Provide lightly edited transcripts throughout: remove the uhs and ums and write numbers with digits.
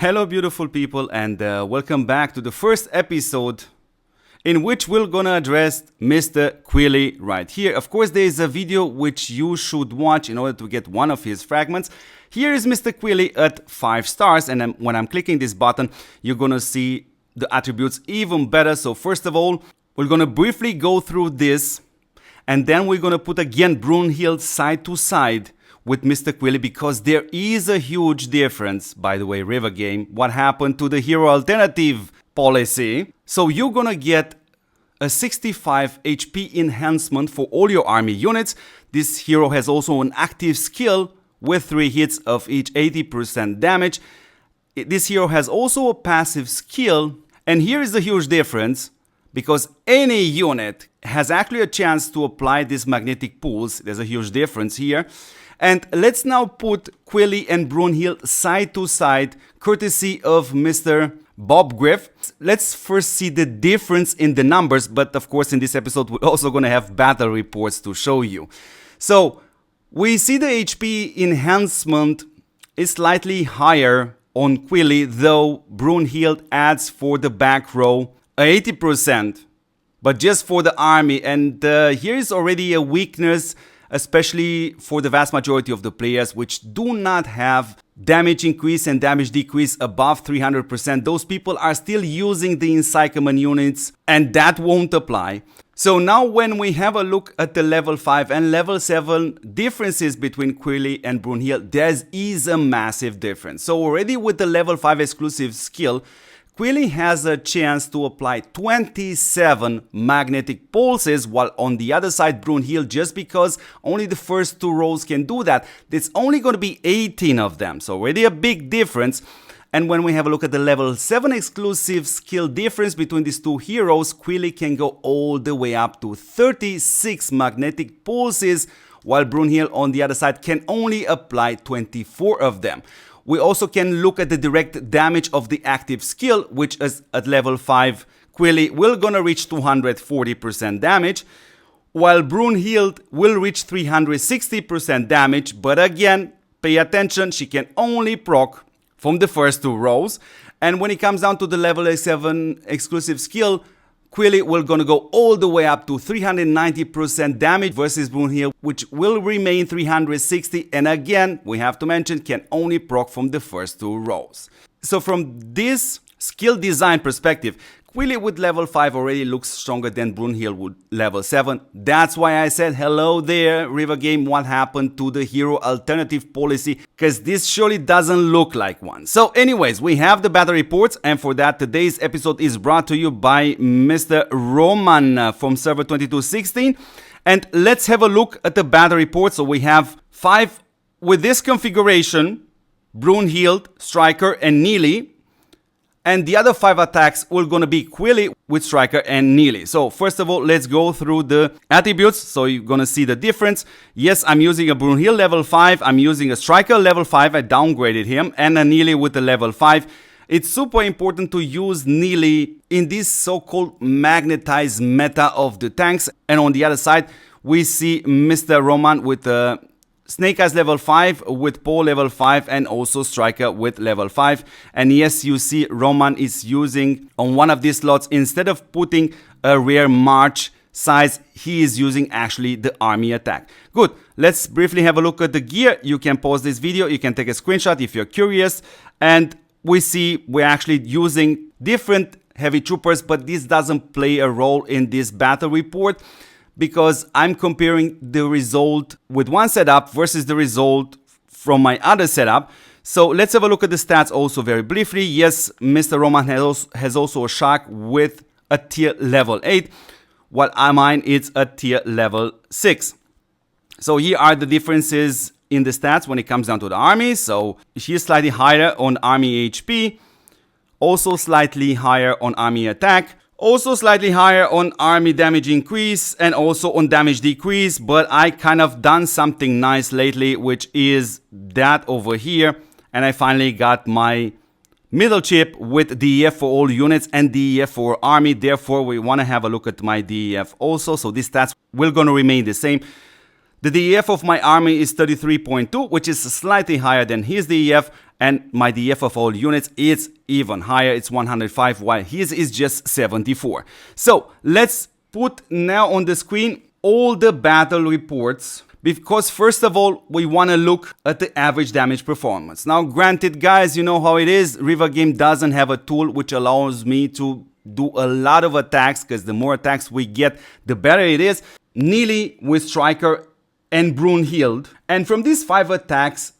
Hello beautiful people, and welcome back to the first episode in which we're gonna address Mr. Quilly right here. Of course, there is a video which you should watch in order to get one of his fragments. Here is Mr. Quilly at 5 stars, and when I'm clicking this button, you're gonna see the attributes even better. So first of all, we're gonna briefly go through this, and then we're gonna put again Brunhild side to side with Mr. Quilly, because there is a huge difference, by the way, Rivergame, what happened to the hero alternative policy. So you're gonna get a 65 HP enhancement for all your army units. This hero has also an active skill with 3 hits of each 80% damage. This hero has also a passive skill, and here is the huge difference, because any unit has actually a chance to apply these magnetic pulls. There's a huge difference here. And let's now put Quily and Brunhild side to side, courtesy of Mr. Bob Griff. Let's first see the difference in the numbers, but of course in this episode we're also going to have battle reports to show you. So we see the HP enhancement is slightly higher on Quily, though Brunhild adds for the back row 80%, but just for the army. And here is already a weakness, especially for the vast majority of the players which do not have damage increase and damage decrease above 300%. Those people are still using the Encyclement units, and that won't apply. So now when we have a look at the level 5 and level 7 differences between Quily and Brunhild, there is a massive difference. So already with the level 5 exclusive skill, Quily has a chance to apply 27 magnetic pulses, while on the other side Brunhild, just because only the first 2 rows can do that, it's only going to be 18 of them. So already a big difference. And when we have a look at the level 7 exclusive skill difference between these 2 heroes, Quily can go all the way up to 36 magnetic pulses, while Brunhild on the other side can only apply 24 of them. We also can look at the direct damage of the active skill, which is at level 5, Quily will gonna reach 240% damage, while Brunhild will reach 360% damage, but again, pay attention, she can only proc from the first 2 rows. And when it comes down to the level 7 exclusive skill, Quily will gonna go all the way up to 390% damage versus Brunhild, which will remain 360, and again, we have to mention, can only proc from the first 2 rows. So from this skill design perspective, Quily with level 5 already looks stronger than Brunhild with level 7. That's why I said hello there, Rivergame, what happened to the hero alternative policy, because this surely doesn't look like one. So anyways, we have the battle reports, and for that today's episode is brought to you by Mr. Roman from server 2216. And let's have a look at the battle report. So we have 5 with this configuration: Brunhild, Striker and Neely. And the other 5 attacks will gonna be Quily with Striker and Neely. So first of all, let's go through the attributes. So you're gonna see the difference. Yes, I'm using a Brunhild level 5. I'm using a Striker level 5. I downgraded him, and a Neely with the level 5. It's super important to use Neely in this so-called magnetized meta of the tanks. And on the other side, we see Mr. Roman with the Snake Eyes level 5, with Paul level 5, and also Striker with level 5. And yes, you see Roman is using on one of these slots, instead of putting a rare March size, he is using actually the army attack. Good, let's briefly have a look at the gear. You can pause this video, you can take a screenshot if you're curious. And we see we're actually using different heavy troopers, but this doesn't play a role in this battle report, because I'm comparing the result with one setup versus the result from my other setup. So let's have a look at the stats also very briefly. Yes, Mr. Roman has also a shark with a tier level 8, while mine is a tier level 6. So here are the differences in the stats when it comes down to the army. So she is slightly higher on army HP, also slightly higher on army attack, also slightly higher on army damage increase, and also on damage decrease. But I kind of done something nice lately, which is that over here, and I finally got my middle chip with DEF for all units and DEF for army. Therefore we want to have a look at my DEF also. So these stats will gonna remain the same. The DEF of my army is 33.2, which is slightly higher than his DEF, and my DEF of all units is even higher. It's 105, while his is just 74. So let's put now on the screen all the battle reports, because first of all, we want to look at the average damage performance. Now, granted, guys, you know how it is. Rivergame doesn't have a tool which allows me to do a lot of attacks, because the more attacks we get, the better it is. Quily with Striker and Brunhild. And from these 5 attacks,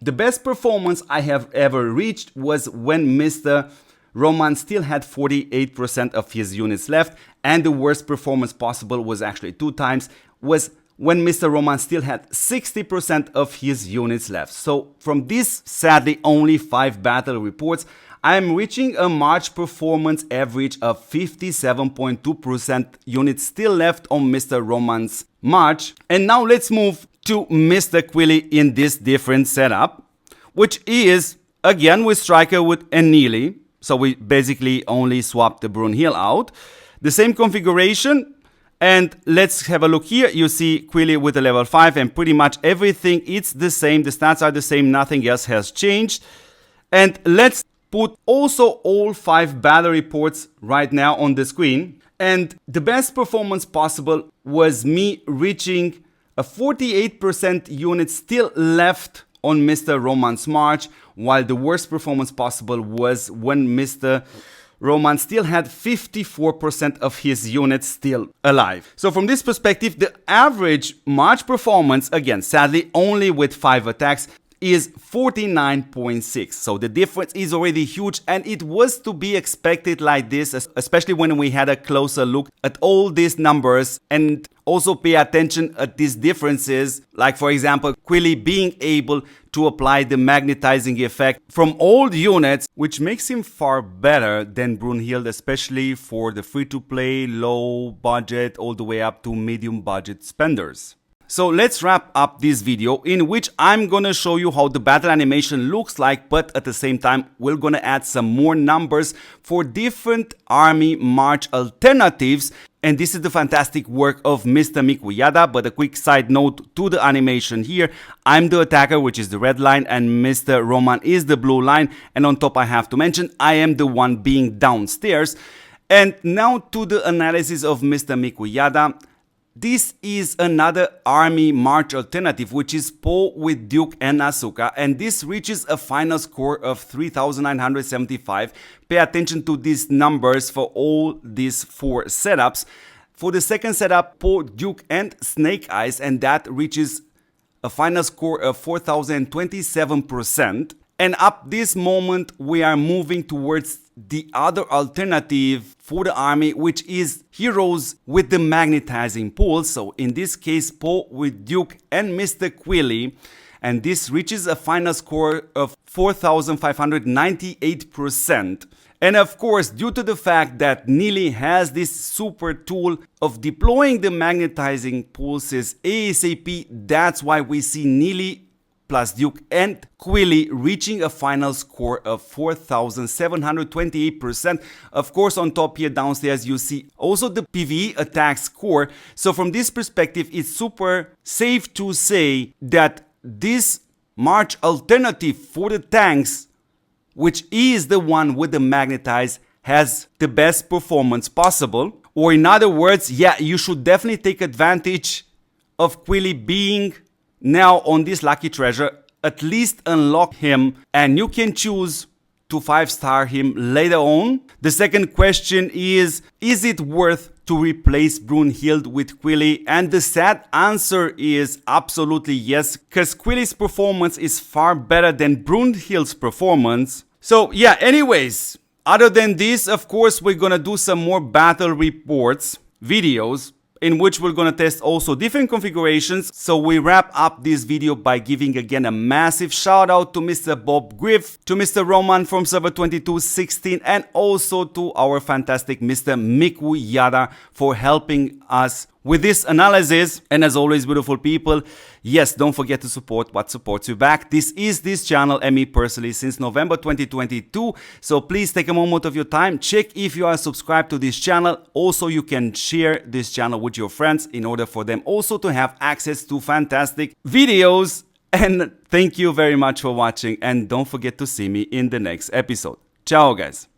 the best performance I have ever reached was when Mr. Roman still had 48% of his units left, and the worst performance possible was actually 2 times, was when Mr. Roman still had 60% of his units left. So from these, sadly, only 5 battle reports, I am reaching a March performance average of 57.2% units still left on Mr. Roman's March. And now let's move to Mr. Quilly in this different setup, which is again with Striker and Quily. So we basically only swapped the Brunhild out. The same configuration. And let's have a look here. You see Quily with a level 5, and pretty much everything, it's the same. The stats are the same. Nothing else has changed. And let's put also all 5 battle reports right now on the screen. And the best performance possible was me reaching a 48% unit still left on Mr. Roman's March, while the worst performance possible was when Mr. Roman still had 54% of his units still alive. So from this perspective, the average March performance, again, sadly only with 5 attacks, is 49.6. So the difference is already huge, and it was to be expected like this, especially when we had a closer look at all these numbers and also pay attention at these differences, like for example Quily being able to apply the magnetizing effect from old units, which makes him far better than Brunhild, especially for the free-to-play, low budget, all the way up to medium budget spenders. So let's wrap up this video, in which I'm gonna show you how the battle animation looks like, but at the same time we're gonna add some more numbers for different army march alternatives. And this is the fantastic work of Mr. Mikuyada. But a quick side note to the animation here: I'm the attacker, which is the red line, and Mr. Roman is the blue line. And on top, I have to mention, I am the one being downstairs. And now to the analysis of Mr. Mikuyada. This is another army march alternative, which is Po with Duke and Asuka, and this reaches a final score of 3,975. Pay attention to these numbers for all these 4 setups. For the second setup, Po, Duke and Snake Eyes, and that reaches a final score of 4,027%. And up this moment, we are moving towards the other alternative for the army, which is heroes with the magnetizing pulse. So in this case, Po with Duke and Mr. Quilly, and this reaches a final score of 4,598%. And of course, due to the fact that Quily has this super tool of deploying the magnetizing pulses ASAP, that's why we see Quily plus Duke and Quily reaching a final score of 4,728%. Of course, on top here downstairs, you see also the PvE attack score. So from this perspective, it's super safe to say that this march alternative for the tanks, which is the one with the magnetize, has the best performance possible. Or in other words, yeah, you should definitely take advantage of Quily being now on this lucky treasure. At least unlock him, and you can choose to 5-star him later on. The second question is it worth to replace Brunhild with Quily? And the sad answer is absolutely yes, because Quily's performance is far better than Brunhild's performance. So yeah, anyways, other than this, of course, we're gonna do some more battle reports videos, in which we're gonna test also different configurations. So we wrap up this video by giving again a massive shout out to Mr. Bob Griff, to Mr. Roman from server 2216, and also to our fantastic Mr. Mikuyada for helping us with this analysis. And as always, beautiful people, yes, don't forget to support what supports you back. This is this channel and me personally since November 2022. So please take a moment of your time, check if you are subscribed to this channel. Also, you can share this channel with your friends in order for them also to have access to fantastic videos. And thank you very much for watching, and don't forget to see me in the next episode. Ciao, guys.